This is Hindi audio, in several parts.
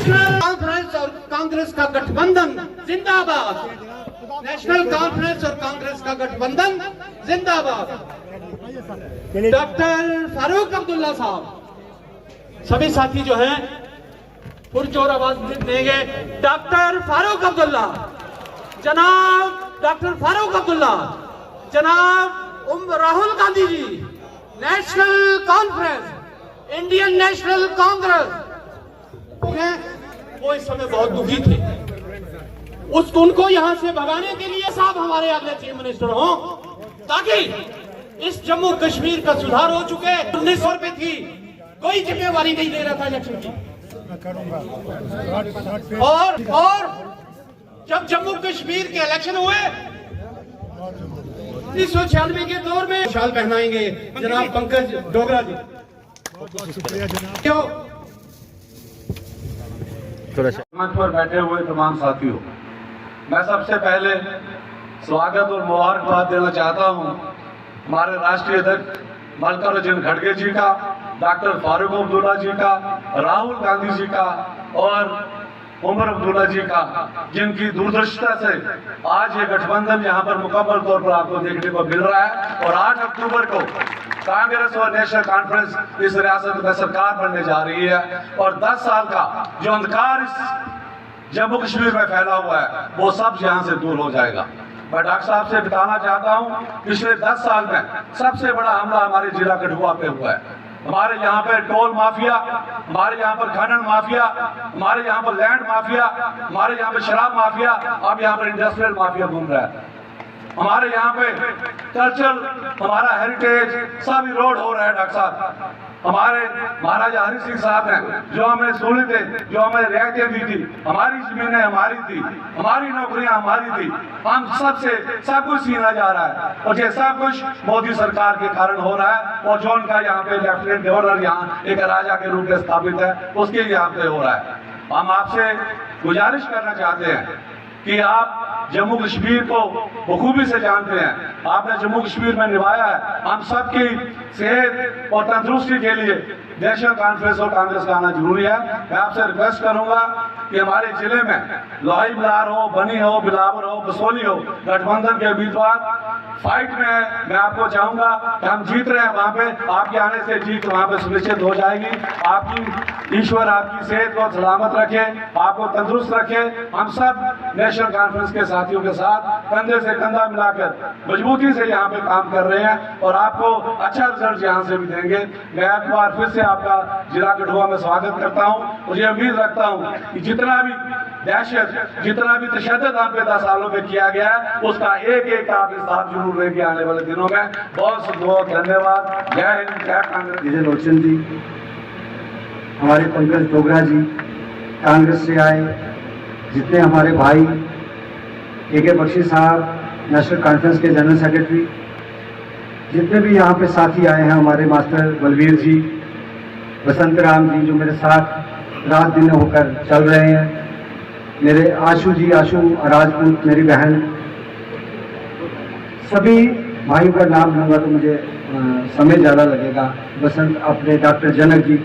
नेशनल कॉन्फ्रेंस और कांग्रेस का गठबंधन जिंदाबाद। नेशनल कॉन्फ्रेंस और कांग्रेस का गठबंधन जिंदाबाद। डॉक्टर फारूक अब्दुल्ला साहब, सभी साथी जो हैं पुरजोर आवाज देंगे। डॉक्टर फारूक अब्दुल्ला, जनाब डॉक्टर फारूक अब्दुल्ला, जनाब Rahul Gandhi ji, National Conference, Indian National Congress, वो इस समय बहुत दुखी थे। उनको यहां से भगाने के लिए साहब हमारे अगले चीफ मिनिस्टर हो, ताकि इस जम्मू कश्मीर का सुधार हो चुके। 1900 रुपए थी, कोई जिम्मेवारी नहीं दे रहा था इलेक्शन की। और जब जम्मू कश्मीर के इलेक्शन हुए 1996 के दौर में शाल पहनाएंगे जनाब पंकज डोगरा जी। क्यों मंच पर बैठे हुए तमाम साथियों, मैं सबसे पहले स्वागत और मुबारकबाद देना चाहता हूं हमारे राष्ट्रीय अध्यक्ष मल्लिकार्जुन खड़गे जी का, डॉक्टर फारूक अब्दुल्ला जी का, राहुल गांधी जी का और उमर अब्दुल्ला जी का, जिनकी दूरदर्शिता से आज ये गठबंधन यहाँ पर मुकम्मल तौर पर आपको देखने को मिल रहा है। और 8 अक्टूबर को कांग्रेस और नेशनल कॉन्फ्रेंस इस रियासत में सरकार बनने जा रही है और 10 साल का जो अंधकार इस जम्मू कश्मीर में फैला हुआ है वो सब यहाँ से दूर हो जाएगा। मैं डॉक्टर साहब से बताना चाहता हूँ, पिछले 10 साल में सबसे बड़ा हमला हमारे जिला कठुआ पे हुआ है। हमारे यहाँ पे टोल माफिया, हमारे यहाँ पर खनन माफिया, हमारे यहाँ पर लैंड माफिया, हमारे यहाँ पे शराब माफिया, अब यहाँ पर इंडस्ट्रियल माफिया घूम रहा है। हमारे यहाँ पे कल्चरल, हमारा हेरिटेज सब इरोड हो रहा है। डॉक्टर साहब, हमारे महाराजा हरि सिंह साहब ने जो हमें सहूलतें, जो हमें रियायतें दी थी, हमारी जमीनें हमारी थी, हमारी नौकरियां हमारी थी, हम सबसे सब कुछ छीना जा रहा है। और ये सब कुछ मोदी सरकार के कारण हो रहा है। और जो उनका यहाँ पे लेफ्टिनेंट गवर्नर यहाँ एक राजा के रूप में स्थापित है, उसके यहाँ पे हो रहा है। हम आपसे गुजारिश करना चाहते हैं कि आप जम्मू कश्मीर को बखूबी से जानते हैं, आपने जम्मू कश्मीर में निभाया है। हम सबकी सेहत और तंदुरुस्ती के लिए नेशनल कॉन्फ्रेंस और कांग्रेस का आना जरूरी है। मैं आपसे रिक्वेस्ट करूंगा कि हमारे जिले में लोही बिलार हो, बनी हो, बिलावर हो, बसोली हो, गठबंधन के उम्मीदवार फाइट में है। मैं आपको चाहूंगा कि हम जीत रहे हैं वहां पे, आपके आने से जीत वहां पे सुनिश्चित हो जाएगी। आपकी ईश्वर आपकी सेहत को सलामत रखे, आपको तंदुरुस्त रखे। हम सब नेशनल कॉन्फ्रेंस के साथियों के साथ कंधे से कंधा मिलाकर मजबूती से यहाँ पे काम कर रहे हैं और आपको अच्छा रिजल्ट यहाँ से भी देंगे। मैं एक बार फिर से आपका जिला कठुआ में स्वागत करता हूँ। मुझे उम्मीद रखता हूँ कि जितना भी दहशत, जितना भी तशद्दुद आप पे 10 सालों में किया गया है, उसका एक आप हिसाब जरूर लेंगे आने वाले दिनों में। बहुत बहुत धन्यवाद। जय हिंद, जय कांग्रेस। विजय लोचन जी, हमारे पंकज डोगरा जी कांग्रेस से आए, जितने हमारे भाई के बख्शी साहब नेशनल कॉन्फ्रेंस के जनरल सेक्रेटरी, जितने भी यहाँ पे साथी आए हैं, हमारे मास्टर बलवीर जी, बसंत राम जी जो मेरे साथ रात दिन होकर चल रहे हैं, मेरे आशु जी, आशु राजपूत मेरी बहन, सभी भाइयों का नाम लूँगा तो मुझे समय ज़्यादा लगेगा। बसंत अपने डॉक्टर जनक जी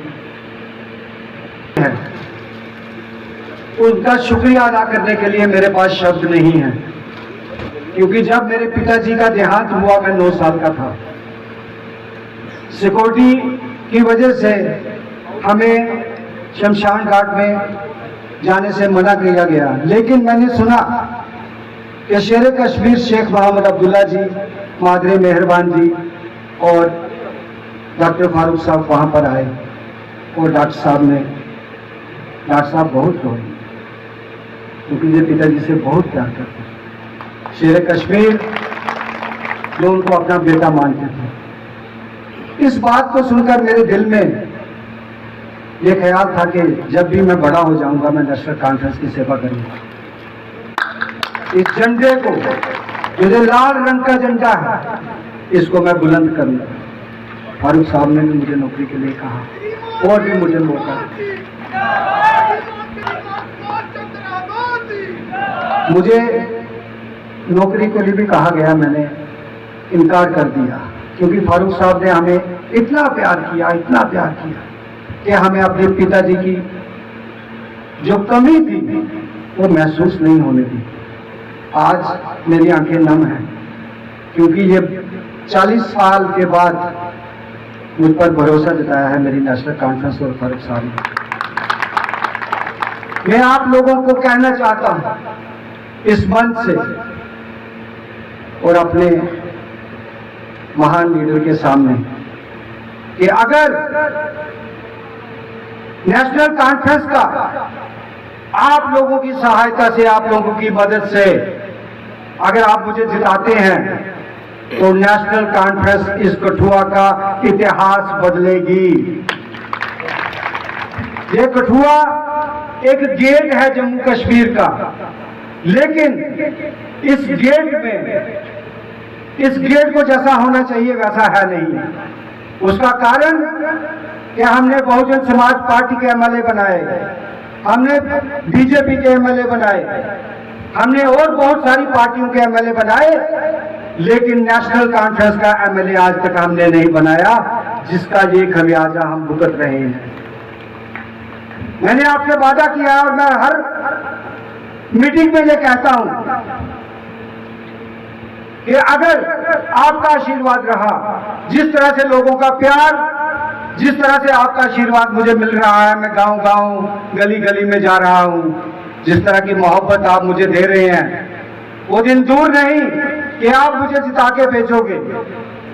हैं, उनका शुक्रिया अदा करने के लिए मेरे पास शब्द नहीं है, क्योंकि जब मेरे पिताजी का देहांत हुआ मैं 9 साल का था। सिक्योरिटी की वजह से हमें शमशान घाट में जाने से मना किया गया, लेकिन मैंने सुना कि शेर कश्मीर शेख मोहम्मद अब्दुल्ला जी, मादरे मेहरबान जी और डॉक्टर फारूक साहब वहाँ पर आए और डॉक्टर साहब बहुत रोए, क्योंकि ये पिताजी से बहुत प्यार करते थे। शेर कश्मीर जो उनको अपना बेटा मानते थे। इस बात को सुनकर मेरे दिल में ये ख्याल था कि जब भी मैं बड़ा हो जाऊंगा मैं नेशनल कॉन्फ्रेंस की सेवा करूंगा। इस झंडे को, जो लाल रंग का झंडा है, इसको मैं बुलंद करूंगा। फारूक साहब ने भी मुझे नौकरी के लिए कहा और भी मुझे मौका, मुझे नौकरी के लिए भी कहा गया, मैंने इनकार कर दिया, क्योंकि फारूक साहब ने हमें इतना प्यार किया कि हमें अपने पिताजी की जो कमी थी वो महसूस नहीं होने दी। आज मेरी आंखें नम हैं क्योंकि ये 40 साल के बाद मुझ पर भरोसा जताया है मेरी नेशनल कॉन्फ्रेंस और फारूक साहब ने। मैं आप लोगों को कहना चाहता हूं इस मंच से और अपने महान लीडर के सामने कि अगर नेशनल कॉन्फ्रेंस का आप लोगों की सहायता से, आप लोगों की मदद से अगर आप मुझे जिताते हैं तो नेशनल कॉन्फ्रेंस इस कठुआ का इतिहास बदलेगी। ये कठुआ एक गेट है जम्मू कश्मीर का, लेकिन इस गेट को जैसा होना चाहिए वैसा है नहीं। उसका कारण कि हमने बहुजन समाज पार्टी के एमएलए बनाए, हमने बीजेपी के एमएलए बनाए, हमने और बहुत सारी पार्टियों के एमएलए बनाए, लेकिन नेशनल कॉन्फ्रेंस का एमएलए आज तक हमने नहीं बनाया, जिसका ये खमियाजा हम भुगत रहे हैं। मैंने आपसे वादा किया और मैं हर मीटिंग में ये कहता हूं कि अगर आपका आशीर्वाद रहा, जिस तरह से लोगों का प्यार, जिस तरह से आपका आशीर्वाद मुझे मिल रहा है, मैं गांव-गांव, गली-गली में जा रहा हूं, जिस तरह की मोहब्बत आप मुझे दे रहे हैं, वो दिन दूर नहीं कि आप मुझे जिता के भेजोगे,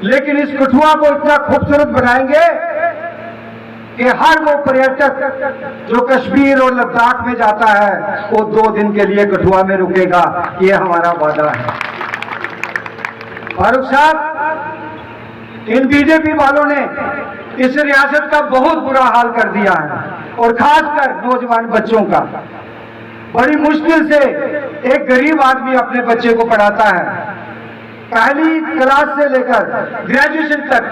लेकिन इस कठुआ को इतना खूबसूरत बनाएंगे कि हर वो पर्यटक जो कश्मीर और लद्दाख में जाता है वो 2 दिन के लिए कठुआ में रुकेगा। ये हमारा वादा है। फारूक साहब, इन बीजेपी वालों ने इस रियासत का बहुत बुरा हाल कर दिया है और खासकर नौजवान बच्चों का। बड़ी मुश्किल से एक गरीब आदमी अपने बच्चे को पढ़ाता है, पहली क्लास से लेकर ग्रेजुएशन तक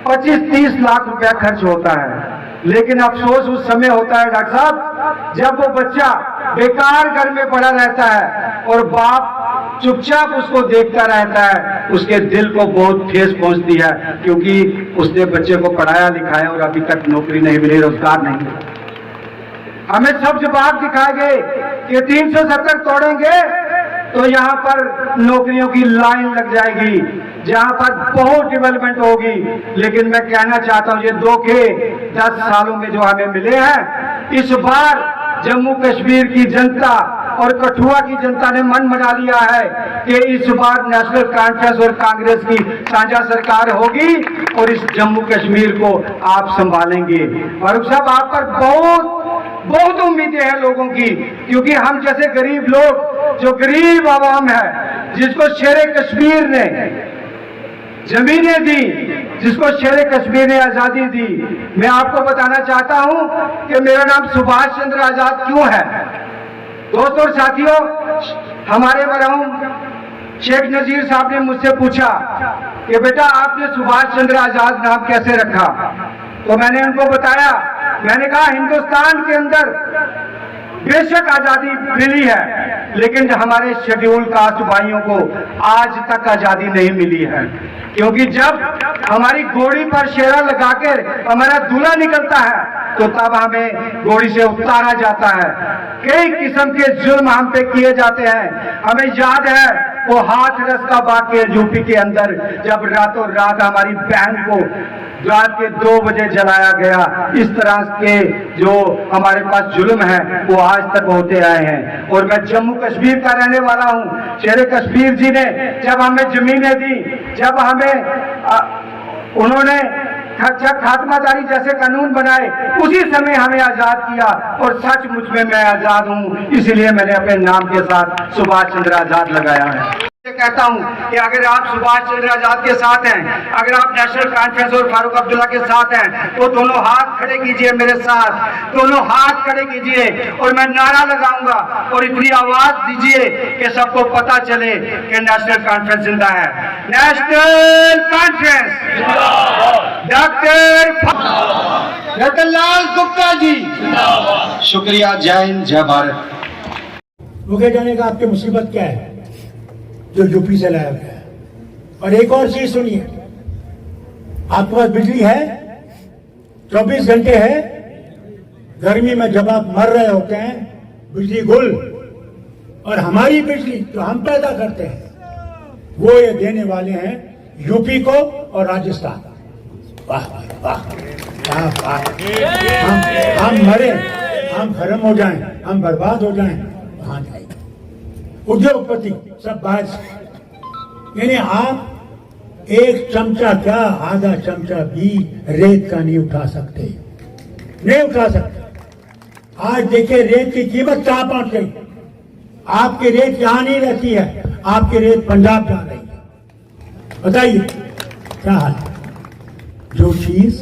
25-30 लाख रुपया खर्च होता है, लेकिन अफसोस उस समय होता है डॉक्टर साहब जब वो बच्चा बेकार घर में पड़ा रहता है और बाप चुपचाप उसको देखता रहता है। उसके दिल को बहुत ठेस पहुंचती है क्योंकि उसने बच्चे को पढ़ाया लिखाया और अभी तक नौकरी नहीं मिली, रोजगार नहीं मिला। हमें सब जवाब दिखाए गए कि 370 तोड़ेंगे तो यहाँ पर नौकरियों की लाइन लग जाएगी, जहाँ पर बहुत डेवलपमेंट होगी। लेकिन मैं कहना चाहता हूँ ये धोखे 10 सालों में जो हमें मिले हैं, इस बार जम्मू कश्मीर की जनता और कठुआ की जनता ने मन बना लिया है कि इस बार नेशनल कॉन्फ्रेंस और कांग्रेस की साझा सरकार होगी और इस जम्मू कश्मीर को आप संभालेंगे। फारूक साहब, आप पर बहुत उम्मीदें हैं लोगों की, क्योंकि हम जैसे गरीब लोग, जो गरीब आवाम है, जिसको शेरे कश्मीर ने जमीनें दी, जिसको शेरे कश्मीर ने आजादी दी। मैं आपको बताना चाहता हूं कि मेरा नाम सुभाष चंद्र आजाद क्यों है। दोस्तों और साथियों, हमारे मरहूम शेख नजीर साहब ने मुझसे पूछा कि बेटा आपने सुभाष चंद्र आजाद नाम कैसे रखा, तो मैंने उनको बताया, मैंने कहा हिंदुस्तान के अंदर बेशक आजादी मिली है, लेकिन हमारे शेड्यूल कास्ट भाइयों को आज तक आजादी नहीं मिली है, क्योंकि जब हमारी घोड़ी पर शेरा लगाकर हमारा दूल्हा निकलता है तो तब हमें घोड़ी से उतारा जाता है। कई किस्म के जुल्म हम पे किए जाते हैं। हमें याद है वो हाथरस का वाकया यूपी के अंदर, जब रातों रात हमारी बहन को रात के 2 बजे जलाया गया। इस तरह के जो हमारे पास जुल्म है वो आज तक होते आए हैं। और मैं जम्मू कश्मीर का रहने वाला हूँ। शेरे कश्मीर जी ने जब हमें जमीनें दी, जब हमें उन्होंने खात्मादारी जैसे कानून बनाए, उसी समय हमें आजाद किया और सचमुच में मैं आजाद हूँ, इसलिए मैंने अपने नाम के साथ सुभाष चंद्र आजाद लगाया है। मैं कहता हूं कि अगर आप सुभाष चंद्र आजाद के साथ हैं, अगर आप नेशनल कॉन्फ्रेंस और फारूक अब्दुल्ला के साथ हैं, तो दोनों हाथ खड़े कीजिए मेरे साथ, दोनों हाथ खड़े कीजिए और मैं नारा लगाऊंगा और इतनी आवाज दीजिए कि सबको पता चले कि नेशनल कॉन्फ्रेंस जिंदा है। नेशनल कॉन्फ्रेंस डॉक्टर रतनलाल गुप्ता जी, शुक्रिया। जय हिंद, जय भारत। रुके जाने का आपकी मुसीबत क्या है जो यूपी से लाया गया है? और एक और चीज सुनिए, आपके पास बिजली है, 24 घंटे है, गर्मी में जब आप मर रहे होते हैं, बिजली गुल, और हमारी बिजली जो हम पैदा करते हैं वो ये देने वाले हैं यूपी को और राजस्थान। वाह वाह, क्या बात। हम मरे, हम खत्म हो जाएं, हम बर्बाद हो जाएं, वहां जाएंगे उद्योगपति सब बाहर से। यानी आप एक चमचा क्या, आधा चमचा भी रेत का नहीं उठा सकते, नहीं उठा सकते। आज देखिए रेत की कीमत कहां पहुंच गई। आपकी रेत यहां नहीं रहती है, आपकी रेत पंजाब जा रही है। बताइए क्या हाल है। जो चीज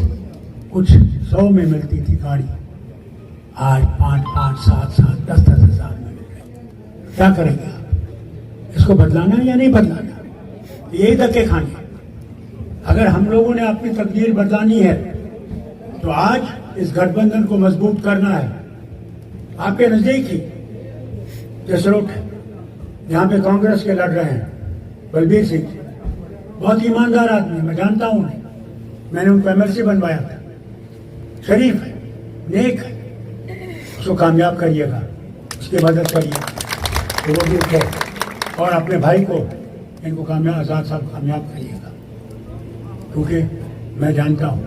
कुछ 100 में मिलती थी गाड़ी, आज 5-5, 7-7, 10-10 हजार में मिल रही। क्या करेंगे आप? इसको बदलाना है या नहीं बदलाना? यही धक्के खाने। अगर हम लोगों ने अपनी तकदीर बदलानी है तो आज इस गठबंधन को मजबूत करना है। आपके नजदीक ही जसरोट है, यहाँ पे कांग्रेस के लड़ रहे हैं बलबीर सिंह, बहुत ईमानदार आदमी, मैं जानता हूं उन्हें, मैंने उनको एमएलसी बनवाया था। शरीफ है, नेक है, उसको कामयाब करिएगा, उसकी मदद करिएगा तो वो भी उठे, और अपने भाई को, इनको कामयाब, आजाद साहब कामयाब करिएगा, क्योंकि मैं जानता हूँ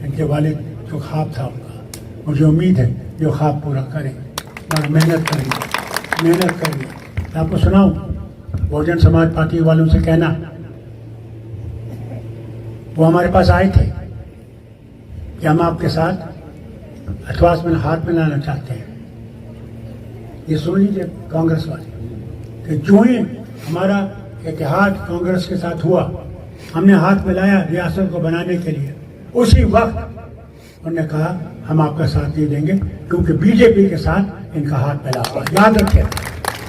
इनके वालिद जो ख्वाब था उनका, मुझे उम्मीद है जो ख्वाब पूरा करें। मेहनत करिए, मेहनत करिए। आपको सुनाऊं, बहुजन समाज पार्टी वालों से कहना, वो हमारे पास आए थे कि हम आपके साथ अठवास में हाथ मिलाना चाहते हैं। ये सुन लीजिए कांग्रेस वाले कि जो ही हमारा इत्तेहाद कांग्रेस के साथ हुआ, हमने हाथ मिलाया रियासत को बनाने के लिए, उसी वक्त उन्होंने कहा हम आपका साथ नहीं देंगे क्योंकि बीजेपी के साथ इनका हाथ मिला हुआ। याद रखिए,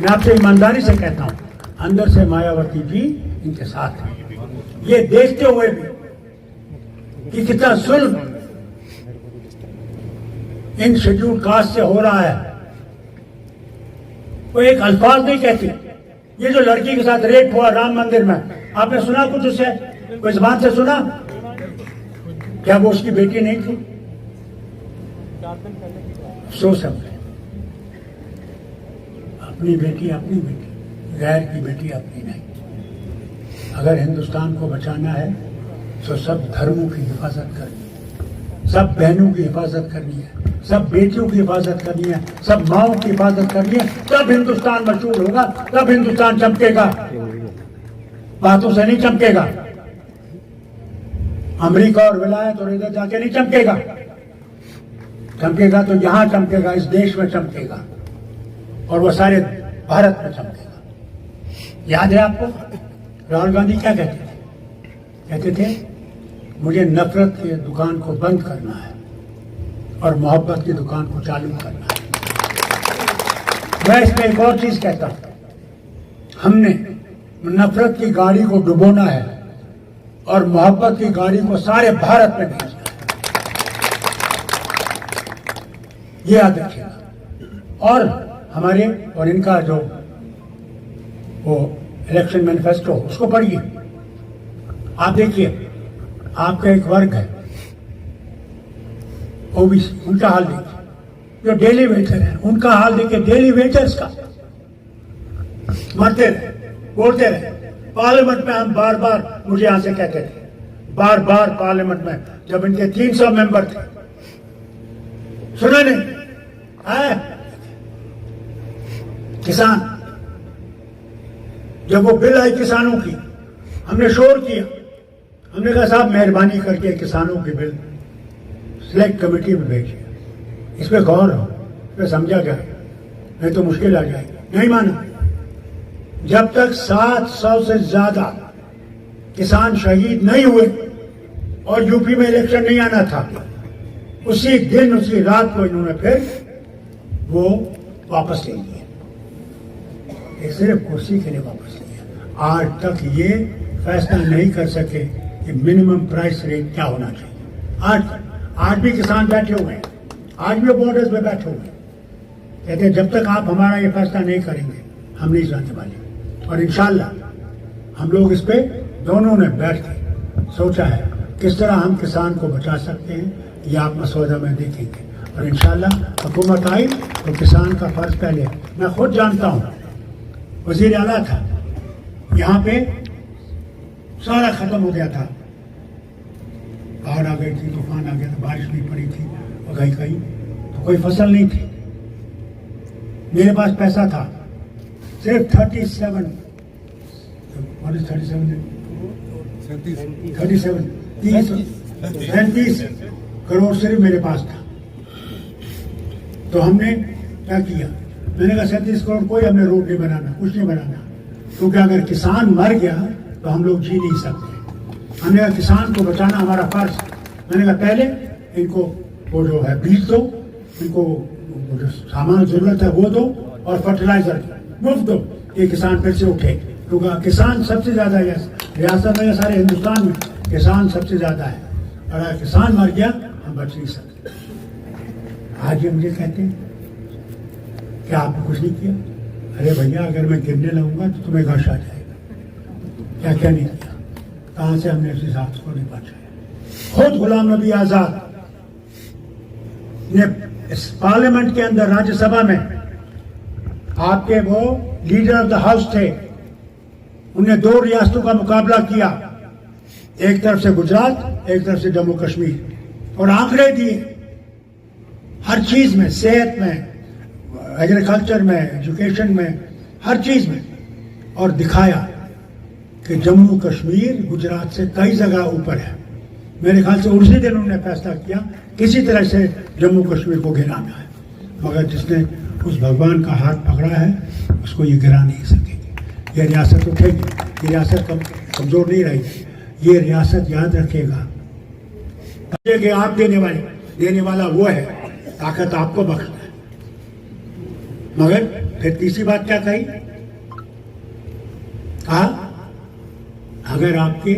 मैं आपसे ईमानदारी से कहता हूं, अंदर से मायावती जी इनके साथ हैं। ये देखते हुए भी कि कितना जुल्म इन शेड्यूल कास्ट से हो रहा है, वो एक अल्फाज नहीं कहती। ये जो लड़की के साथ रेप हुआ राम मंदिर में, आपने सुना कुछ उससे? कोई जबान से सुना? क्या वो उसकी बेटी नहीं थी? अफसोस है, अपनी बेटी अपनी बेटी, गैर की बेटी अपनी नहीं। अगर हिंदुस्तान को बचाना है तो सब धर्मों की हिफाजत करनी है, सब बहनों की हिफाजत करनी है, सब बेटियों की हिफाजत करनी है, सब माओं की हिफाजत करनी है, तब हिंदुस्तान मशहूर होगा, तब हिंदुस्तान चमकेगा, बातों से नहीं चमकेगा। अमेरिका और विलायत और इधर जाके नहीं चमकेगा, चमकेगा तो यहां चमकेगा, इस देश में चमकेगा, और वो सारे भारत में चमकेगा। याद है आपको राहुल गांधी क्या कहते थे? कहते थे मुझे नफरत की दुकान को बंद करना है और मोहब्बत की दुकान को चालू करना है। मैं इसमें एक और चीज कहता हूं, हमने नफरत की गाड़ी को डुबोना है और मोहब्बत की गाड़ी को सारे भारत में भेजना है, ये याद रखिएगा। और हमारे और इनका जो वो इलेक्शन मैनिफेस्टो, उसको पढ़िए। आप देखिए, आपका एक वर्ग है ओबीसी, उनका हाल देखिए, जो डेली वेजर है उनका हाल देखिए, डेली वेजर्स का मरते रहे, बोलते रहे। पार्लियामेंट में हम बार बार, मुझे यहां से कहते थे, बार बार पार्लियामेंट में जब इनके 300 मेंबर थे, सुना नहीं है? किसान, जब वो बिल आई किसानों की, हमने शोर किया, हमने कहा साहब मेहरबानी करके किसानों के बिल सिलेक्ट कमेटी में भेजिए, इस पर गौर हो, इस पर समझा जाए, नहीं तो मुश्किल आ जाएगी। नहीं माना। जब तक 700 से ज्यादा किसान शहीद नहीं हुए और यूपी में इलेक्शन नहीं आना था, उसी दिन उसी रात को इन्होंने फिर वो वापस ले लिए, एक सिर्फ कुर्सी के लिए वापस लिया। आज तक ये फैसला नहीं कर सके कि मिनिमम प्राइस रेट क्या होना चाहिए। आज भी किसान बैठे हुए हैं, आज भी बॉर्डर्स पे बैठे हुए हैं, कहते हैं जब तक आप हमारा ये फैसला नहीं करेंगे हम नहीं जाने वाले। और इंशाल्लाह हम लोग इस पे दोनों ने बैठ के सोचा है किस तरह हम किसान को बचा सकते हैं, ये आप मसौदा में देखेंगे। और इंशाल्लाह हुकूमत आई तो किसान का फर्ज पहले। मैं खुद जानता हूँ, वजीर आला था, यहाँ पे सारा खत्म हो गया था, बाढ़ आ गई थी, तूफान आ गया था, बारिश नहीं पड़ी थी, और कहीं कहीं तो कोई फसल नहीं थी। मेरे पास पैसा था सिर्फ 37 करोड़ सिर्फ मेरे पास था। तो हमने क्या किया, मैंने कहा 37 करोड़ कोई हमने रोड नहीं बनाना, कुछ नहीं बनाना, क्योंकि अगर किसान मर गया तो हम लोग जी नहीं सकते। हमने कहा किसान को बचाना हमारा फर्ज। मैंने कहा पहले इनको वो जो है बीज दो, इनको वो जो सामान जरूरत है वो दो, और फर्टिलाइजर मुफ्त दो, ये किसान फिर से उठे। क्योंकि किसान सबसे ज्यादा रियासत में, सारे हिंदुस्तान में किसान सबसे ज्यादा है, और अगर किसान मर गया हम बच नहीं सकते। आज ये मुझे कहते हैं कि आपने कुछ नहीं किया। अरे भैया, अगर मैं गिरने लगूंगा तो तुम्हें घास आ जाएगा। क्या क्या नहीं किया, कहां से हमने इस हिसाब को नहीं बचाया। खुद गुलाम नबी आजाद ने इस पार्लियामेंट के अंदर, राज्यसभा में, आपके वो लीडर ऑफ द हाउस थे, उन्होंने 2 रियासतों का मुकाबला किया, एक तरफ से गुजरात, एक तरफ से जम्मू कश्मीर, और आंकड़े दिए हर चीज में, सेहत में, एग्रीकल्चर में, एजुकेशन में, हर चीज में, और दिखाया कि जम्मू कश्मीर गुजरात से कई जगह ऊपर है। मेरे ख्याल से उसी दिन उन्होंने फैसला किया किसी तरह से जम्मू कश्मीर को गिराना है, मगर जिसने उस भगवान का हाथ पकड़ा है उसको ये गिरा नहीं सकेगी। ये रियासत उठेगी, ये रियासत कमजोर नहीं रहेगी, ये रियासत याद रखेगा कि आप देने वाला वो है, ताकत आपको बख्शता है। मगर फिर तीसरी बात क्या कही, कहा अगर आपके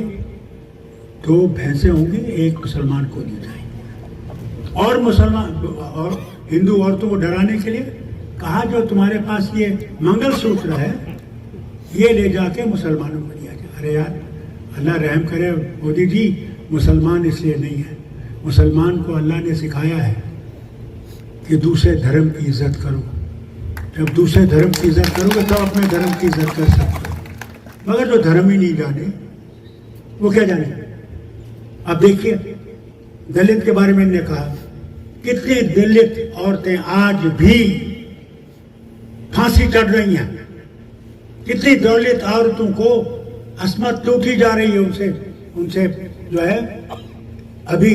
2 भैंसे होंगे, एक मुसलमान को दी जाएंगे। और मुसलमान और हिंदू औरतों को डराने के लिए कहा जो तुम्हारे पास ये मंगलसूत्र है ये ले जाके मुसलमानों को दिया जाए। अरे यार, अल्लाह रहम करे मोदी जी, मुसलमान इसलिए नहीं है, मुसलमान को अल्लाह ने सिखाया है कि दूसरे धर्म की इज्जत करो। जब दूसरे धर्म की इज्जत करोगे तो अपने धर्म की इज्जत कर सकते हो। मगर जो धर्म ही नहीं जाने वो क्या जाने। अब देखिए, दलित के बारे में इन्होंने कहा, कितनी दलित औरतें आज भी फांसी चढ़ रही हैं, कितनी दलित औरतों को अस्मत लूटी जा रही है उनसे जो है। अभी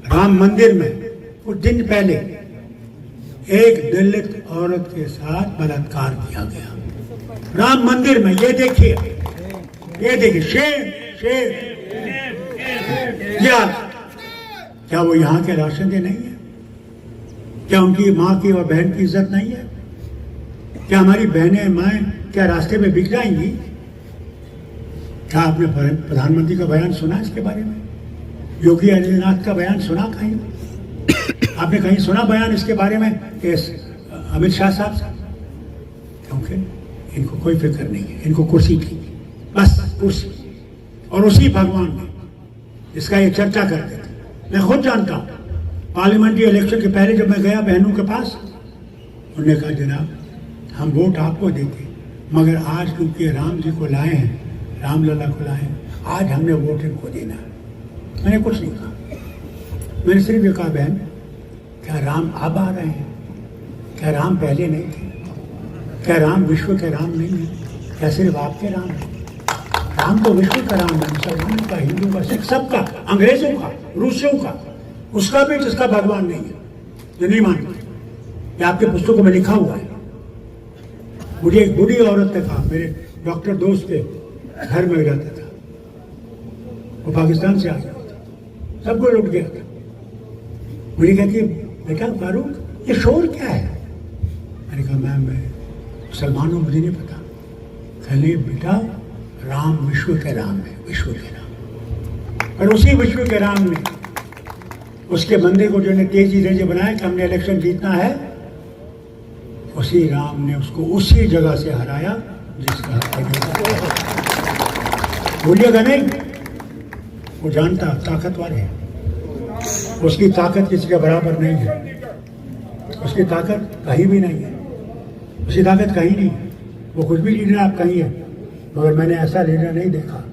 राम मंदिर में कुछ दिन पहले एक दलित औरत के साथ बलात्कार किया गया राम मंदिर में। ये देखिए, शेर क्या वो यहाँ के राशिंदे नहीं है? क्या उनकी माँ की और बहन की इज्जत नहीं है? क्या हमारी बहनें माएँ क्या रास्ते में बिक जाएंगी? क्या आपने प्रधानमंत्री का बयान सुना इसके बारे में? योगी आदित्यनाथ का बयान सुना कहीं? आपने कहीं सुना बयान इसके बारे में कि अमित शाह साहब से? क्योंकि इनको कोई फिक्र नहीं है, इनको कुर्सी की, बस कुर्सी। और उसी भगवान ने इसका ये चर्चा करते थे। मैं खुद जानता हूँ, पार्लियामेंट्री इलेक्शन के पहले जब मैं गया बहनों के पास, उन्होंने कहा जनाब हम वोट आपको देते, मगर आज क्योंकि राम जी को लाए हैं, राम लला को लाए हैं, आज हमने वोट इनको देना है। मैंने कुछ नहीं कहा, मैंने सिर्फ ये कहा बहन क्या राम अब आ रहे हैं? क्या राम पहले नहीं थे? क्या राम विश्व के राम नहीं है? क्या सिर्फ आपके राम है? राम तो विश्व का राम है, मुसलमानों का, हिंदू का, सिख सबका, अंग्रेजों का, रूसियों का, उसका भी जिसका भगवान नहीं है, जो नहीं मानते। ये आपके पुस्तकों में लिखा हुआ है। मुझे एक बूढ़ी औरत ने कहा, मेरे डॉक्टर दोस्त के घर में रहता था, वो पाकिस्तान से आ गया था, सब कुछ लुट गया था। मुझे कहती है बेटा फारूक ये शोर क्या है? मैंने कहा मैम मैं मुसलमान हूँ, मुझे नहीं पता। कहने बेटा राम विश्व के राम है, विश्व के राम। और उसी विश्व के राम ने उसके बंदे को जो ने तेजी रेजे बनाया कि हमने इलेक्शन जीतना है, उसी राम ने उसको उसी जगह से हराया जिसका भूलिएगा नहीं। वो जानता ताकतवर है, उसकी ताकत किसी के बराबर नहीं है। उसकी ताकत कहीं भी नहीं है, उसकी ताकत कहीं नहीं है। वो कुछ भी लीडर आप कहीं है, मगर मैंने ऐसा लीडर नहीं देखा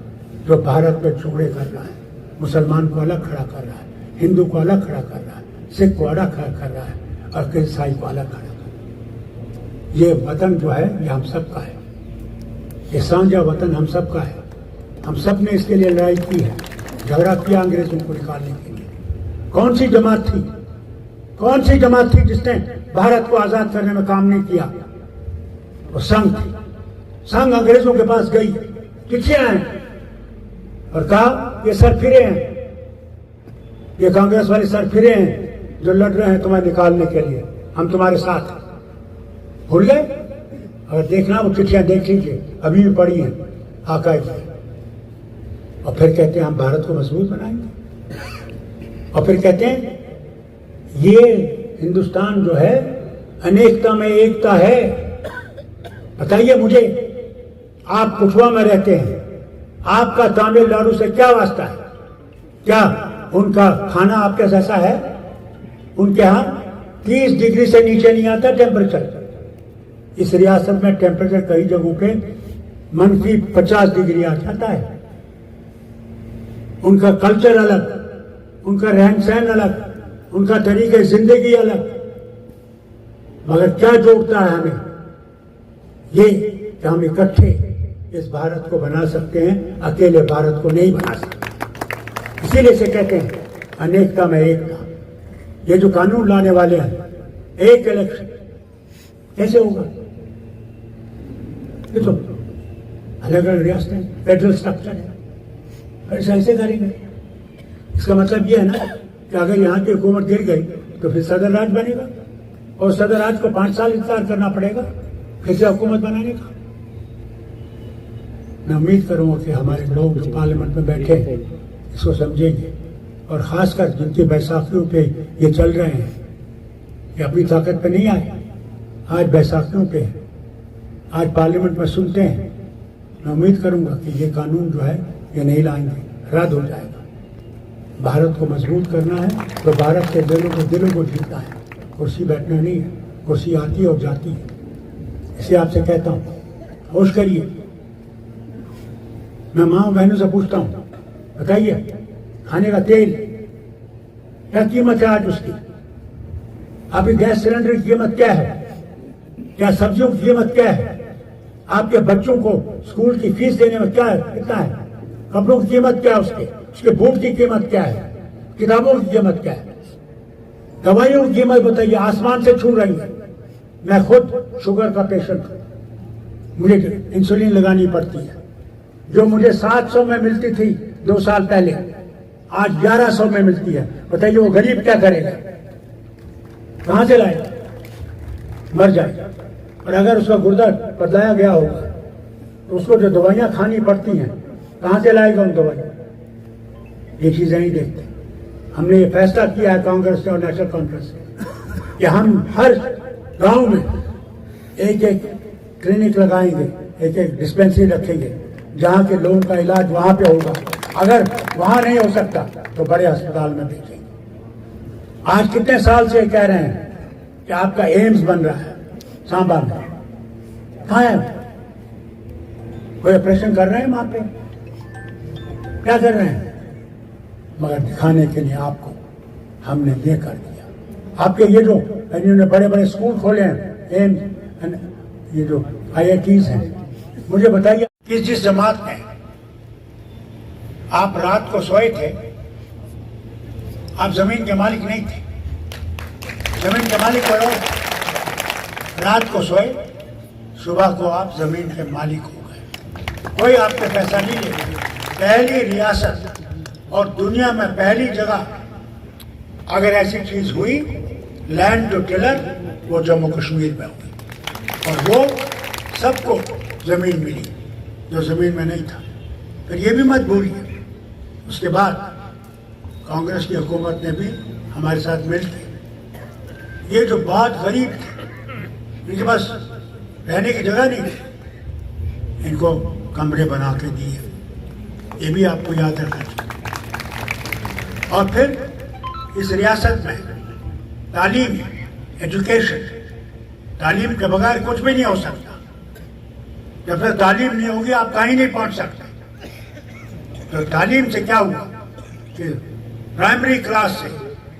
जो भारत में टुकड़े कर रहा है, मुसलमान को अलग खड़ा कर रहा है, हिंदू को अलग खड़ा कर रहा है, सिख को अलग खड़ा कर रहा है और ईसाई को अलग खड़ा कर रहा है। ये वतन जो है ये हम सबका है, ये साझा वतन हम सबका है। हम सब ने इसके लिए लड़ाई की है, झगड़ा किया अंग्रेजों को निकालने के लिए। कौन सी जमात थी, कौन सी जमात थी जिसने भारत को आजाद करने में काम नहीं किया? वो संघ थी। संघ अंग्रेजों के पास गई, चिट्ठियां हैं और कहा ये सरफिरे हैं, ये कांग्रेस वाले सरफिरे हैं जो लड़ रहे हैं तुम्हें निकालने के लिए, हम तुम्हारे साथ हैं। भूल गए? अगर देखना वो चिट्ठियां देख लीजिए, अभी भी पड़ी हैं आर्काइव में। और फिर कहते हैं हम भारत को मजबूत बनाएंगे, और फिर कहते हैं ये हिंदुस्तान जो है अनेकता में एकता है। बताइए मुझे, आप कुछवा में रहते हैं, आपका तमिलनाडु से क्या वास्ता है? क्या उनका खाना आपके जैसा है? उनके यहाँ 30 डिग्री से नीचे नहीं आता टेम्परेचर। इस रियासत में टेम्परेचर कई जगहों पे -50 डिग्री आ जाता है। उनका कल्चर अलग, उनका रहन सहन अलग, उनका तरीके जिंदगी अलग। मगर क्या जोड़ता है हमें? ये कि हम इकट्ठे इस भारत को बना सकते हैं, अकेले भारत को नहीं बना सकते। इसीलिए से कहते हैं अनेकता में एकता। ये जो कानून लाने वाले हैं, एक इलेक्शन कैसे होगा? ये तो अलग अलग रियासतें, फेडरल स्ट्रक्चर है, ऐसे करेंगे। इसका मतलब यह है ना कि अगर यहाँ की हुकूमत गिर गई तो फिर सदर राज बनेगा, और सदर राज को 5 साल इंतजार करना पड़ेगा फिर से हुकूमत बनाने का। मैं उम्मीद करूंगा कि हमारे लोग जो पार्लियामेंट में बैठे हैं इसको समझेंगे, और खासकर जिनकी बैसाखियों पे ये चल रहे हैं, ये अपनी ताकत पे नहीं आए, आज बैसाखियों पे है, आज पार्लियामेंट में सुनते हैं। मैं उम्मीद करूंगा कि ये कानून जो है ये नहीं लाएंगे, रद्द हो जाएगा। भारत को मजबूत करना है तो भारत के दिलों को जीतना है, कुर्सी बैठना नहीं है। कुर्सी आती है और जाती है। इसे आपसे कहता हूँ, होश करिए। मैं माँ बहनों से पूछता हूँ, बताइए खाने का तेल क्या कीमत है आज उसकी? आपकी गैस सिलेंडर की कीमत क्या है? क्या सब्जियों की कीमत क्या है? आपके बच्चों को स्कूल की फीस देने में क्या है, कितना है? कपड़ों की कीमत क्या है उसके बूट की कीमत क्या है? किताबों की कीमत क्या है? दवाइयों की कीमत बताइए, आसमान से छू रही है। मैं खुद शुगर का पेशेंट हूं, मुझे इंसुलिन लगानी पड़ती है। जो मुझे 700 में मिलती थी 2 साल पहले, आज 1100 में मिलती है। बताइए वो गरीब क्या करेगा? कहां से लाएगा? मर जाएगा। और अगर उसका गुर्दा बदलाया गया होगा तो उसको जो दवाइयां खानी पड़ती हैं, कहां से लाएगा उन दवाइयां? ये चीजें नहीं देखते। हमने ये फैसला किया है कांग्रेस से और नेशनल कॉन्फ्रेंस से कि हम हर गांव में एक एक क्लिनिक लगाएंगे, एक एक डिस्पेंसरी रखेंगे, जहां के लोगों का इलाज वहां पे होगा। अगर वहां नहीं हो सकता तो बड़े अस्पताल में भेजेंगे। आज कितने साल से कह रहे हैं कि आपका एम्स बन रहा है सांबा में, कहाँ है? कोई ऑपरेशन कर रहे हैं वहां पे? क्या कर रहे हैं? मगर दिखाने के लिए आपको हमने ये कर दिया। आपके ये जो इन्होंने बड़े बड़े स्कूल खोले हैं, एम्स, ये जो IITs हैं, मुझे बताइए जिस जमात में आप रात को सोए थे, आप जमीन के मालिक नहीं थे। जमीन के मालिक बनो, रात को सोए, सुबह को आप जमीन के मालिक हो गए। कोई आपके पैसा नहीं ले। पहली रियासत और दुनिया में पहली जगह अगर ऐसी चीज हुई, लैंड टू टिलर, वो जम्मू कश्मीर में हुई, और वो सबको जमीन मिली जो जमीन में नहीं था। फिर ये भी मत भूलिए, उसके बाद कांग्रेस की हुकूमत ने भी हमारे साथ मिलकर ये जो बहुत गरीब थे, इनके पास रहने की जगह नहीं थी, इनको कमरे बना के दिए। ये भी आपको याद रखना चाहिए। और फिर इस रियासत में तालीम एजुकेशन, तालीम के बगैर कुछ भी नहीं हो सकता। जब तक तालीम नहीं होगी आप कहीं नहीं पहुंच सकते। तो तालीम से क्या हुआ कि प्राइमरी क्लास से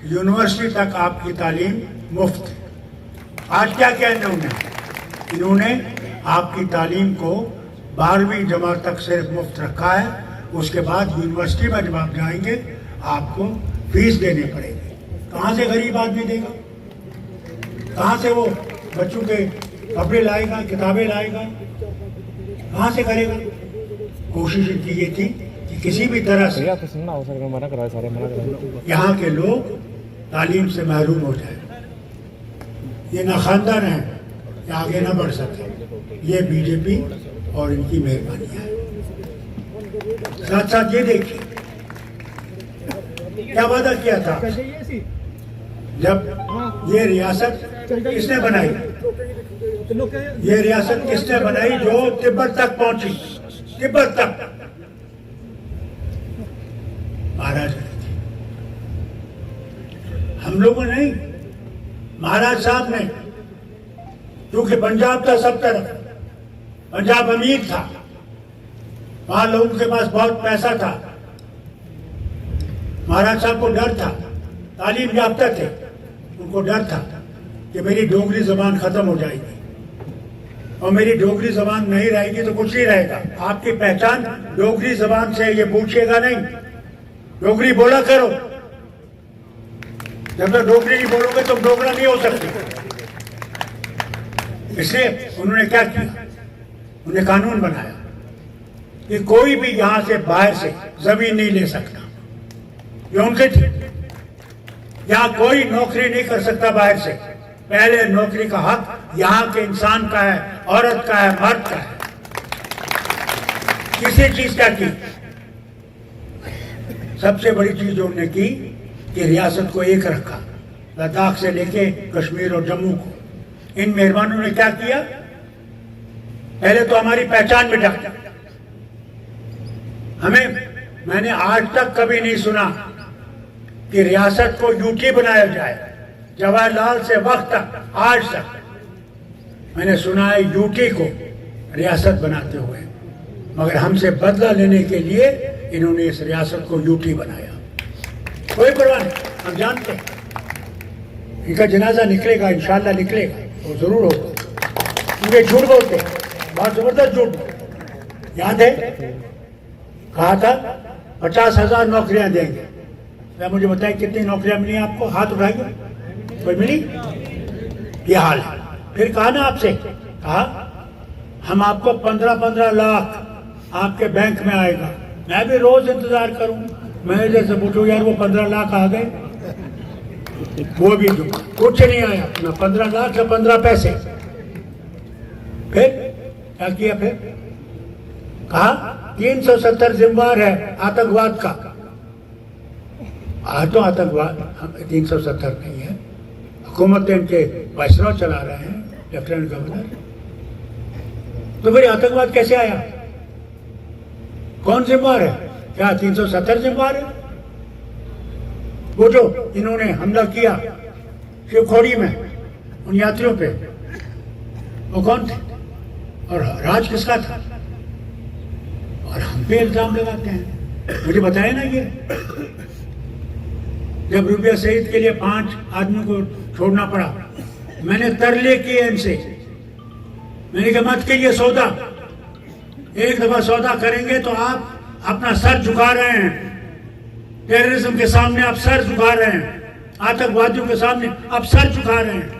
यूनिवर्सिटी तक आपकी तालीम मुफ्त है। आज क्या किया इन्होंने आपकी तालीम को 12वीं जमात तक सिर्फ मुफ्त रखा है। उसके बाद यूनिवर्सिटी में जब आप जाएंगे आपको फीस देनी पड़ेगी। कहाँ से गरीब आदमी देगा? कहाँ से वो बच्चों के कपड़े लाएगा, किताबें लाएगा? कहाँ से करेगा? कोशिश इनकी ये थी कि किसी भी तरह से यहाँ के लोग तालीम से महरूम हो जाए। ये ना खानदान है कि आगे ना बढ़ सके। ये बीजेपी और इनकी मेहरबानी है। साथ साथ ये देखिए क्या वादा किया था जब ये रियासत किसने बनाई? ये रियासत किसने बनाई जो तिब्बत तक पहुंची? तिब्बत तक महाराज ने थी। हम लोगों ने नहीं, महाराज साहब ने। क्योंकि पंजाब था सब तरफ, पंजाब अमीर था, वहां लोगों के पास बहुत पैसा था। महाराज साहब को डर था, तालीम याफ्ता थे, उनको डर था कि मेरी डोगरी जबान खत्म हो जाएगी और मेरी डोगरी जबान नहीं रहेगी तो कुछ नहीं रहेगा। आपकी पहचान डोगरी जबान से, ये पूछिएगा नहीं। डोगरी बोला करो, जब तक डोगरी नहीं बोलोगे तो डोगरा नहीं हो सकती। इसलिए उन्होंने क्या किया? उन्होंने कानून बनाया कि कोई भी यहां से बाहर से जमीन नहीं ले सकता। ये उनके थे। यहां कोई नौकरी नहीं कर सकता बाहर से। पहले नौकरी का हक यहां के इंसान का है, औरत का है, मर्द का है। किसी चीज क्या की? सबसे बड़ी चीज उन्होंने की कि रियासत को एक रखा, लद्दाख से लेके कश्मीर और जम्मू को। इन मेहरबानों ने क्या किया? पहले तो हमारी पहचान मिटा। मैंने आज तक कभी नहीं सुना कि रियासत को यूटी बनाया जाए। जवाहरलाल से वक्त तक, आज तक मैंने सुना है यूटी को रियासत बनाते हुए। मगर हमसे बदला लेने के लिए इन्होंने इस रियासत को यूटी बनाया। कोई परवाह नहीं, हम जानते हैं इनका जनाजा निकलेगा, इंशाल्लाह निकलेगा, वो जरूर होगा। क्योंकि झूठ बोलते हैं, बहुत जबरदस्त झूठ। याद है कहा था 50,000 नौकरियां देंगे। क्या मुझे बताइए कितनी नौकरियां मिली आपको? हाथ उठाइए, कोई मिली? ये हाल है। फिर कहा ना आपसे, कहा हम आपको 15-15 लाख आपके बैंक में आएगा। मैं भी रोज इंतजार करूं। मैं जैसे पूछूं यार वो 15 लाख आ गए, वो भी कुछ नहीं आया, ना 15 लाख या 15 पैसे। फिर क्या किया? फिर कहा 370 जिम्मेवार है आतंकवाद का। आज तो आतंकवाद 370 नहीं है, हुकूमत इनके वाइसरॉय चला रहे हैं, लेफ्टिनेंट गवर्नर। तो फिर आतंकवाद कैसे आया? कौन जिम्मेवार है? क्या 370 जिम्मेवार है? वो जो इन्होंने हमला किया शिवखोड़ी में उन यात्रियों पे, वो कौन थे और राज किसका था? और हम पे इल्जाम लगाते हैं। मुझे बताया ना ये, जब रुपया शहीद के लिए 5 आदमियों को छोड़ना पड़ा, मैंने तरले किए इनसे। मैंने कहा मत कीजिए सौदा, एक दफा सौदा करेंगे तो आप अपना सर झुका रहे हैं, टेररिज्म के सामने आप सर झुका रहे हैं, आतंकवादियों के सामने आप सर झुका रहे हैं।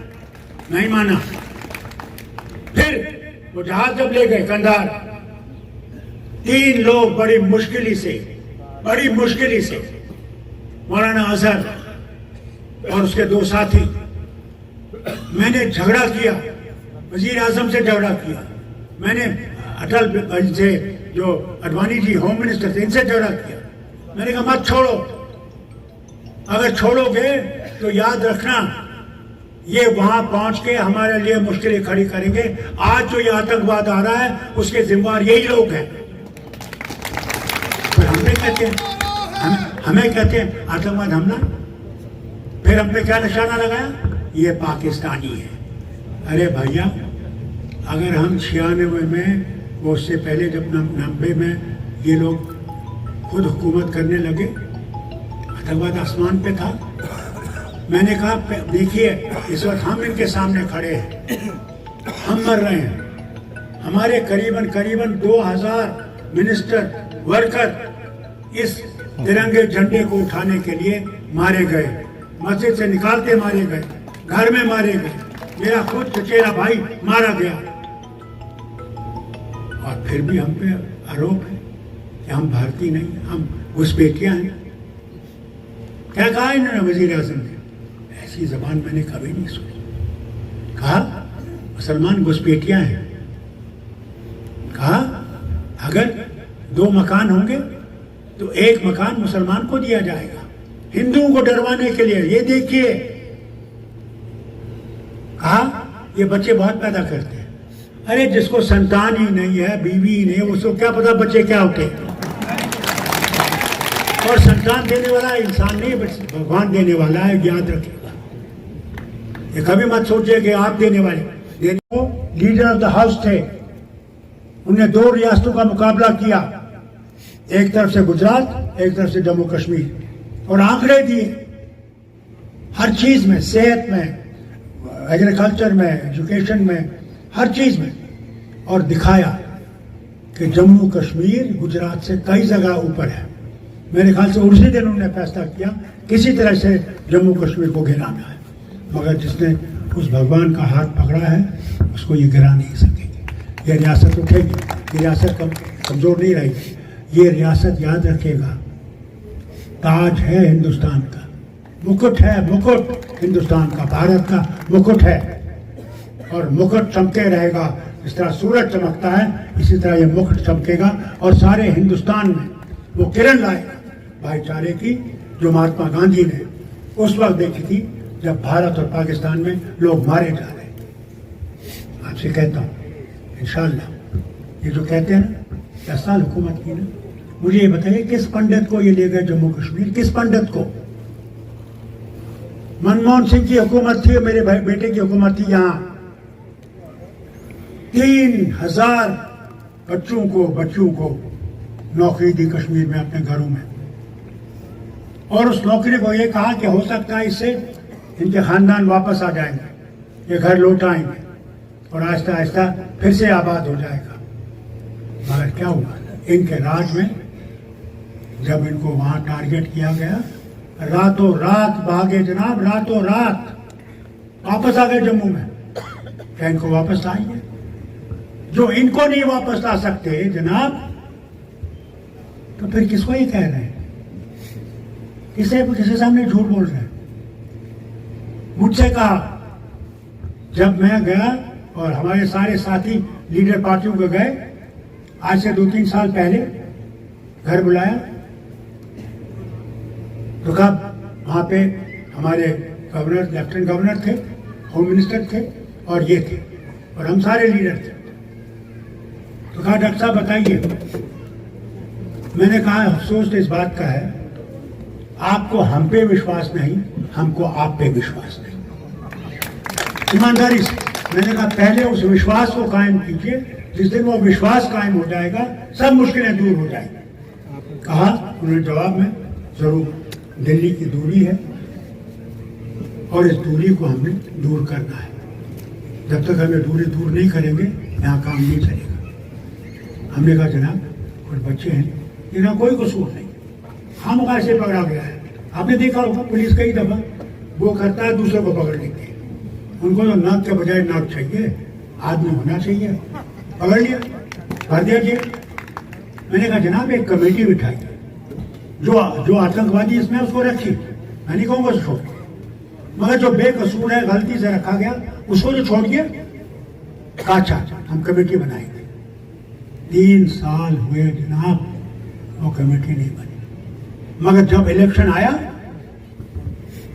नहीं माना। फिर वो जहाज जब ले गए कंधार, 3 लोग बड़ी मुश्किल से मौलाना अजहर और उसके 2 साथी, मैंने झगड़ा किया, वजीर आजम से झगड़ा किया, मैंने अटल से जो अडवाणी जी होम मिनिस्टर थे इनसे झगड़ा किया। मैंने कहा मत छोड़ो, अगर छोड़ोगे तो याद रखना ये वहां पहुंच के हमारे लिए मुश्किलें खड़ी करेंगे। आज जो ये आतंकवाद आ रहा है उसके जिम्मेदार यही लोग हैं। फिर हमें कहते हैं आतंकवाद हमला। फिर हम पे क्या निशाना लगाया? ये पाकिस्तानी है। अरे भैया, अगर हम 96 में, वो उससे पहले जब 90 में ये लोग खुद हुकूमत करने लगे, आतंकवाद आसमान पे था। मैंने कहा देखिए, इस वक्त हम इनके सामने खड़े हैं, हम मर रहे हैं। हमारे करीबन 2000 मिनिस्टर वर्कर इस तिरंगे झंडे को उठाने के लिए मारे गए, मस्जिद से निकालते मारे गए, घर में मारे गए। मेरा खुद चचेरा भाई मारा गया, और फिर भी हम पे आरोप है कि हम भारतीय नहीं, हम घुसपैठियां हैं। क्या कहा इन्होंने वजीर आजम ने? ऐसी जबान मैंने कभी नहीं सुनी। कहा मुसलमान घुसपैठियां हैं। कहा अगर 2 मकान होंगे तो 1 मकान मुसलमान को दिया जाएगा, हिंदुओं को डरवाने के लिए। ये देखिए, कहा ये बच्चे बहुत पैदा करते हैं। अरे जिसको संतान ही नहीं है, बीवी ही नहीं है, उसको क्या पता बच्चे क्या होते हैं। और संतान देने वाला इंसान नहीं, भगवान देने वाला है, याद रखिएगा। ये कभी मत सोचिए कि आप देने वाले। लीडर ऑफ द हाउस थे, उन्होंने 2 रियासतों का मुकाबला किया, एक तरफ से गुजरात, एक तरफ से जम्मू कश्मीर, और आंकड़े दिए हर चीज में, सेहत में, एग्रीकल्चर में, एजुकेशन में, हर चीज में, और दिखाया कि जम्मू कश्मीर गुजरात से कई जगह ऊपर है। मेरे ख्याल से उसी दिन उन्होंने फैसला किया किसी तरह से जम्मू कश्मीर को गिराना है, मगर जिसने उस भगवान का हाथ पकड़ा है उसको ये गिरा नहीं सकेगी। ये रियासत उठेगी, ये रियासत कमजोर नहीं रहेगी। ये रियासत याद रखेगा, ताज है हिंदुस्तान का, मुकुट है, मुकुट हिंदुस्तान का, भारत का मुकुट है, और मुकुट चमके रहेगा। जिस तरह सूरज चमकता है, इसी तरह ये मुकुट चमकेगा, और सारे हिंदुस्तान में वो किरण लाएगा भाईचारे की, जो महात्मा गांधी ने उस वक्त देखी थी जब भारत और पाकिस्तान में लोग मारे जा रहे। आपसे कहता हूँ इंशाअल्लाह, ये जो कहते हैं ना 10 साल हुकूमत की ना, मुझे ये बताइए किस पंडित को ये ले गए जम्मू कश्मीर? किस पंडित को? मनमोहन सिंह की हुकूमत थी, मेरे बेटे की हुकूमत थी। यहाँ 3000 बच्चों को नौकरी दी कश्मीर में, अपने घरों में, और उस नौकरी को ये कहा कि हो सकता है इससे इनके खानदान वापस आ जाएंगे, ये घर लौट आएंगे, और आहिस्ता आहिस्ता फिर से आबाद हो जाएगा। मगर क्या हुआ? इनके राज में जब इनको वहां टारगेट किया गया, रातों रात भागे जनाब, रातों रात वापस आ गए जम्मू में। क्या इनको वापस लाएंगे? जो इनको नहीं वापस ला सकते जनाब, तो फिर किसको ही कह रहे हैं? किसके सामने झूठ बोल रहे हैं? मुझसे कहा, जब मैं गया और हमारे सारे साथी लीडर पार्टियों के गए, आज से 2-3 साल पहले घर बुलाया, तो कब वहां पे हमारे गवर्नर, लेफ्टिनेंट गवर्नर थे, होम मिनिस्टर थे, और ये थे, और हम सारे लीडर थे। तो कहा डॉक्टर साहब बताइए। मैंने कहा अफसोस इस बात का है, आपको हम पे विश्वास नहीं, हमको आप पे विश्वास नहीं। ईमानदारी से मैंने कहा पहले उस विश्वास को कायम कीजिए, जिस दिन वो विश्वास कायम हो जाएगा सब मुश्किलें दूर हो जाएंगी। कहा उन्होंने जवाब में, जरूर दिल्ली की दूरी है और इस दूरी को हमने दूर करना है। जब तक हमें दूरी दूर नहीं करेंगे यहाँ काम नहीं चलेगा। हमने कहा जनाब कुछ बच्चे हैं जिनका कोई कसूर नहीं, हम कैसे पकड़ा गया है। आपने देखा होगा पुलिस कई दफा वो करता है, दूसरों को पकड़ लेती है। उनको तो नाक के बजाय नाक चाहिए, आदमी होना चाहिए। पकड़ लिया, भर दिया जेल। मैंने कहा जनाब एक कमेटी बिठाई, जो आतंकवादी इसमें उसको रखी, मैं नहीं कहूँगा उसको, मगर जो बेकसूर है गलती से रखा गया उसको जो छोड़ दिया, अच्छा हम कमेटी बनाएंगे। 3 साल हुए जनाब, वो कमेटी नहीं बनी। मगर जब इलेक्शन आया,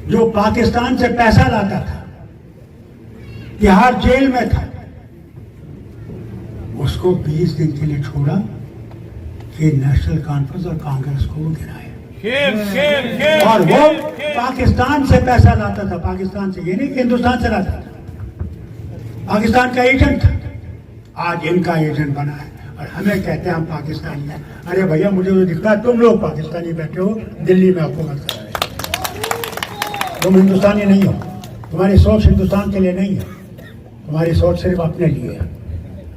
जो पाकिस्तान से पैसा लाता था, तिहाड़ जेल में था, उसको 20 दिन के लिए छोड़ा कि नेशनल कॉन्फ्रेंस और कांग्रेस को गिराए। और वो पाकिस्तान से पैसा लाता था, पाकिस्तान से, ये नहीं कि हिंदुस्तान से लाता था, पाकिस्तान का एजेंट था। आज इनका एजेंट बना है और हमें कहते हैं हम पाकिस्तानी हैं। अरे भैया, मुझे तो दिखता है तुम लोग पाकिस्तानी बैठे हो दिल्ली में हुकूमत कर रहे हो। तुम हिंदुस्तानी नहीं हो, तुम्हारी सोच हिंदुस्तान के लिए नहीं है, तुम्हारी सोच सिर्फ अपने लिए है।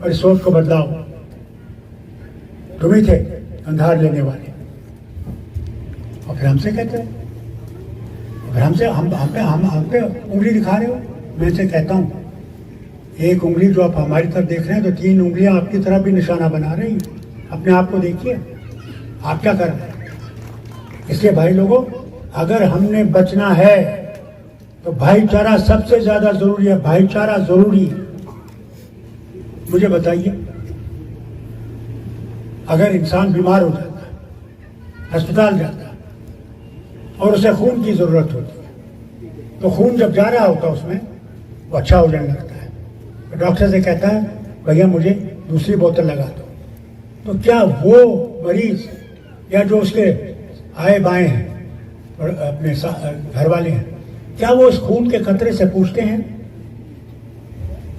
और इस सोच को बदलाओ। तुम ही थे अंधार लेने वाले, और फिर हमसे कहते हैं, फिर हमसे हम पे उंगली दिखा रहे हो। मैं से कहता हूँ, एक उंगली जो आप हमारी तरफ देख रहे हैं, तो 3 उंगलियां आपकी तरफ भी निशाना बना रही हैं। अपने आप को देखिए, आप क्या कर रहे हैं। इसलिए भाई लोगों, अगर हमने बचना है तो भाईचारा सबसे ज्यादा जरूरी है। भाईचारा जरूरी है। मुझे बताइए, अगर इंसान बीमार हो जाता है, अस्पताल जाता है और उसे खून की जरूरत होती है, तो खून जब जा रहा होता है उसमें, वो अच्छा हो जाने लगता है। तो डॉक्टर से कहता है, भैया मुझे दूसरी बोतल लगा दो। तो क्या वो मरीज या जो उसके आए बाएं हैं और अपने घर वाले हैं, क्या वो उस खून के कतरे से पूछते हैं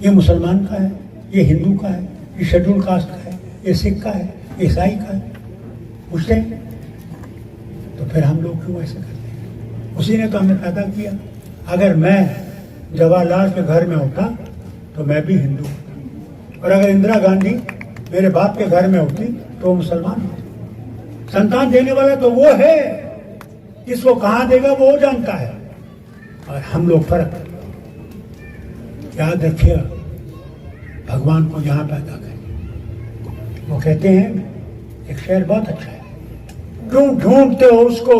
ये मुसलमान का है, ये हिंदू का है, ये शेड्यूल कास्ट का है, ये सिख का है, ये ईसाई का है? पूछते हैं? तो फिर हम लोग क्यों ऐसे करते हैं? उसी ने तो हमें पैदा किया। अगर मैं जवाहरलाल के घर में होता तो मैं भी हिंदू होता, और अगर इंदिरा गांधी मेरे बाप के घर में होती तो वो मुसलमान होती। संतान देने वाला तो वो है, किसको कहाँ देगा वो जानता है, और हम लोग फर्क। याद रखिए, भगवान को यहाँ पैदा करें। वो कहते हैं, एक शेर बहुत अच्छा है, क्यों ढूंढते हो उसको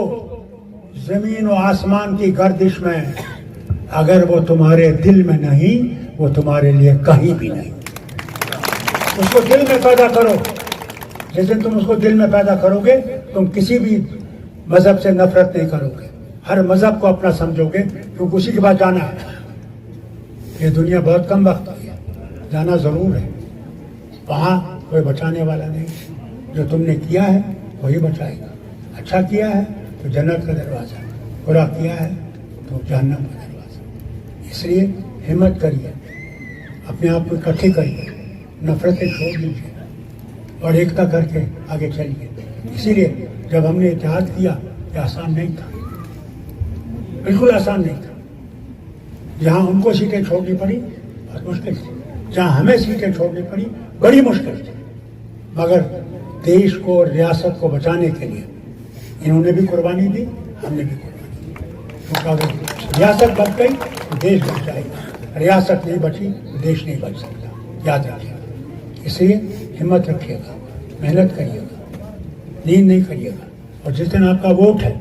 जमीन और आसमान की गर्दिश में, अगर वो तुम्हारे दिल में नहीं, वो तुम्हारे लिए कहीं भी नहीं। उसको दिल में पैदा करो। जिस दिन तुम उसको दिल में पैदा करोगे, तुम किसी भी मजहब से नफरत नहीं करोगे, हर मजहब को अपना समझोगे, क्योंकि उसी के बाद जाना है। ये दुनिया बहुत कम वक्त की है, जाना जरूर है। वहाँ कोई बचाने वाला नहीं, जो तुमने किया है वही बचाएगा। अच्छा किया है तो जन्नत का दरवाजा, बुरा किया है तो जहन्नम का दरवाजा। इसलिए हिम्मत करिए, अपने आप को इकट्ठे करिए, नफरतें छोड़ दीजिए और एकता करके आगे चलिए। इसीलिए जब हमने इत्तेहाद किया, ये आसान नहीं था, बिल्कुल आसान नहीं था। जहाँ उनको सीटें छोड़नी पड़ी बहुत मुश्किल थी, जहाँ हमें सीटें छोड़नी पड़ी बड़ी मुश्किल थी, मगर देश को, रियासत को बचाने के लिए इन्होंने भी कुर्बानी दी, हमने भी कुर्बानी दी। तो अगर रियासत बच गई तो देश बच जाएगा, रियासत नहीं बची तो देश नहीं बच सकता, याद रखिएगा। इसलिए हिम्मत रखिएगा, मेहनत करिएगा, नींद नहीं करिएगा। और जिस दिन आपका वोट है,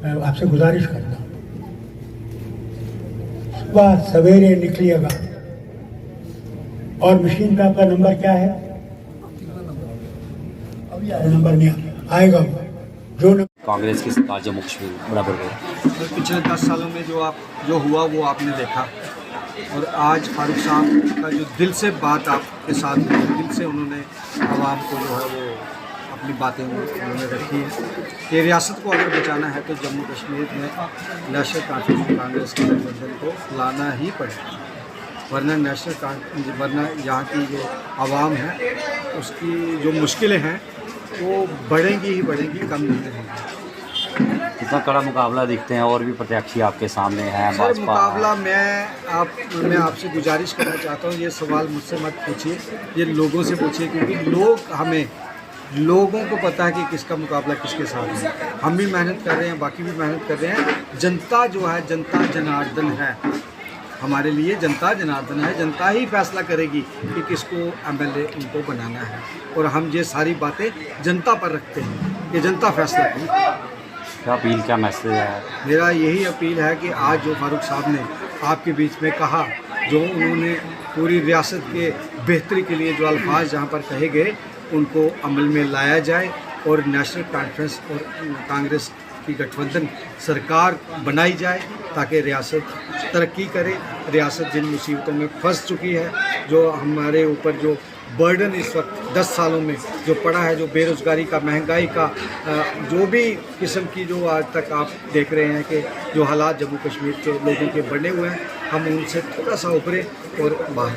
मैं आपसे गुजारिश करता हूँ, सुबह सवेरे निकलिएगा। और मशीन पे आपका नंबर क्या है? नंबर नहीं आएगा, जो कांग्रेस की सरकार जम्मू कश्मीर बराबर गई। तो पिछले 10 सालों में जो हुआ वो आपने देखा, और आज फारूक साहब का जो दिल से बात आपके साथ हुई, दिल से उन्होंने आवाम को जो है वो अपनी बातें उन्होंने रखी है कि रियासत को अगर बचाना है तो जम्मू कश्मीर में नेशनल कॉन्फ्रेंस कांग्रेस के गठबंधन को लाना ही पड़ेगा, वरना यहाँ की जो आवाम है उसकी जो मुश्किलें हैं वो बढ़ेंगी ही बढ़ेंगी, कम नहीं होंगी। कितना कड़ा मुकाबला दिखते हैं, और भी प्रत्याशी आपके सामने हैं? सर मुकाबला मैं आपसे गुजारिश करना चाहता हूँ, ये सवाल मुझसे मत पूछिए, ये लोगों से पूछिए, क्योंकि लोगों को पता है कि किसका मुकाबला किसके साथ है। हम भी मेहनत कर रहे हैं, बाकी भी मेहनत कर रहे हैं। जनता जो है, जनता जनार्दन है, हमारे लिए जनता जनार्दन है। जनता ही फैसला करेगी कि किसको एमएलए उनको बनाना है, और हम ये सारी बातें जनता पर रखते हैं, ये जनता फैसला करेगी। क्या अपील, क्या मैसेज है? मेरा यही अपील है कि आज जो फारूक साहब ने आपके बीच में कहा, जो उन्होंने पूरी रियासत के बेहतरी के लिए जो अल्फाज जहाँ पर कहे गए, उनको अमल में लाया जाए, और नेशनल कॉन्फ्रेंस और कांग्रेस की गठबंधन सरकार बनाई जाए ताकि रियासत तरक्की करे। रियासत जिन मुसीबतों में फंस चुकी है, जो हमारे ऊपर जो बर्डन इस वक्त 10 सालों में जो पड़ा है, जो बेरोज़गारी का, महंगाई का, जो भी किस्म की जो आज तक आप देख रहे हैं कि जो हालात जम्मू कश्मीर के लोगों के बने हुए हैं, हम उनसे थोड़ा सा उभरे और बाहर।